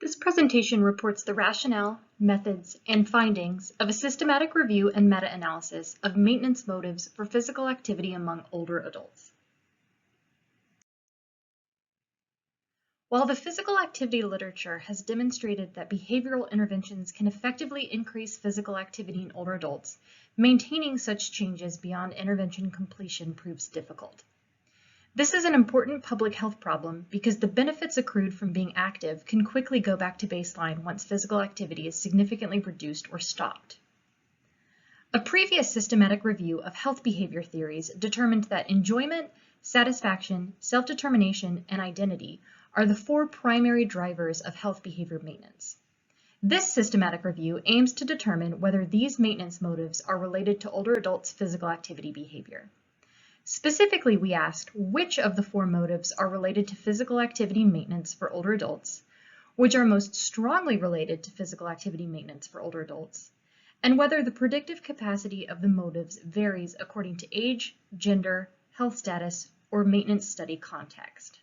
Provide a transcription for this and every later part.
This presentation reports the rationale, methods, and findings of a systematic review and meta-analysis of maintenance motives for physical activity among older adults. While the physical activity literature has demonstrated that behavioral interventions can effectively increase physical activity in older adults, maintaining such changes beyond intervention completion proves difficult. This is an important public health problem because the benefits accrued from being active can quickly go back to baseline once physical activity is significantly reduced or stopped. A previous systematic review of health behavior theories determined that enjoyment, satisfaction, self-determination, and identity are the four primary drivers of health behavior maintenance. This systematic review aims to determine whether these maintenance motives are related to older adults' physical activity behavior. Specifically, we asked which of the four motives are related to physical activity maintenance for older adults, which are most strongly related to physical activity maintenance for older adults, and whether the predictive capacity of the motives varies according to age, gender, health status, or maintenance study context.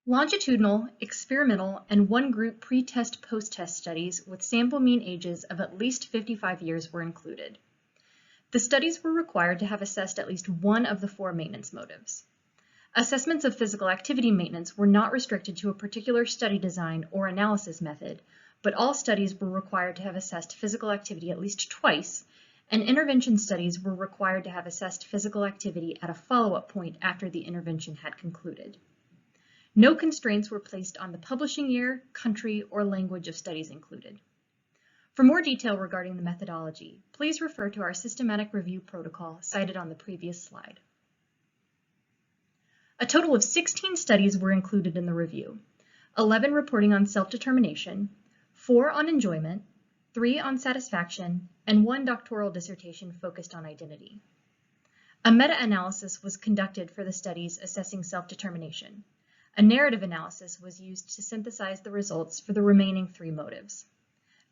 Longitudinal, experimental, and one-group pre-test post-test studies with sample mean ages of at least 55 years were included. The studies were required to have assessed at least one of the four maintenance motives. Assessments of physical activity maintenance were not restricted to a particular study design or analysis method, but all studies were required to have assessed physical activity at least twice, and intervention studies were required to have assessed physical activity at a follow-up point after the intervention had concluded. No constraints were placed on the publishing year, country, or language of studies included. For more detail regarding the methodology, please refer to our systematic review protocol cited on the previous slide. A total of 16 studies were included in the review, 11 reporting on self-determination, 4 on enjoyment, 3 on satisfaction, and 1 doctoral dissertation focused on identity. A meta-analysis was conducted for the studies assessing self-determination. A narrative analysis was used to synthesize the results for the remaining 3 motives.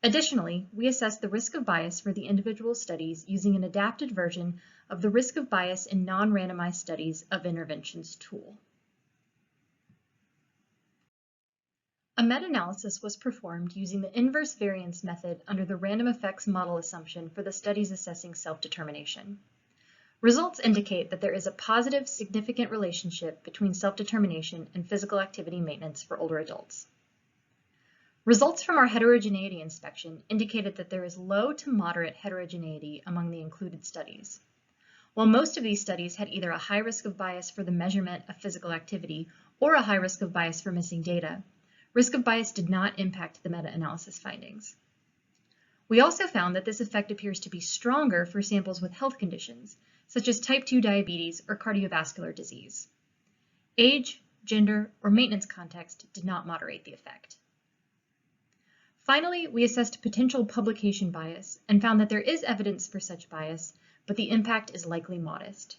Additionally, we assessed the risk of bias for the individual studies using an adapted version of the risk of bias in non-randomized studies of interventions tool. A meta-analysis was performed using the inverse variance method under the random effects model assumption for the studies assessing self-determination. Results indicate that there is a positive, significant relationship between self-determination and physical activity maintenance for older adults. Results from our heterogeneity inspection indicated that there is low to moderate heterogeneity among the included studies. While most of these studies had either a high risk of bias for the measurement of physical activity or a high risk of bias for missing data, risk of bias did not impact the meta-analysis findings. We also found that this effect appears to be stronger for samples with health conditions, such as type 2 diabetes or cardiovascular disease. Age, gender, or maintenance context did not moderate the effect. Finally, we assessed potential publication bias and found that there is evidence for such bias, but the impact is likely modest.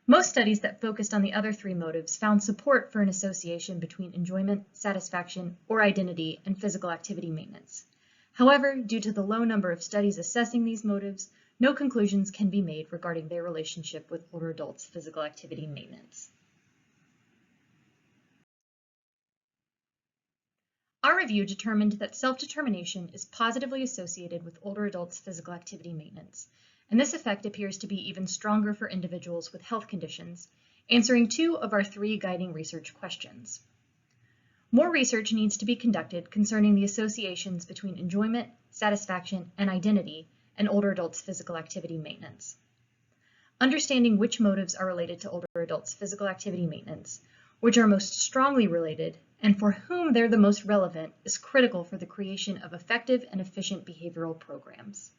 Most studies that focused on the other 3 motives found support for an association between enjoyment, satisfaction, or identity and physical activity maintenance. However, due to the low number of studies assessing these motives, no conclusions can be made regarding their relationship with older adults' physical activity maintenance. Our review determined that self-determination is positively associated with older adults' physical activity maintenance, and this effect appears to be even stronger for individuals with health conditions, answering 2 of our 3 guiding research questions. More research needs to be conducted concerning the associations between enjoyment, satisfaction, and identity and older adults' physical activity maintenance. Understanding which motives are related to older adults' physical activity maintenance, which are most strongly related, and for whom they're the most relevant, is critical for the creation of effective and efficient behavioral programs.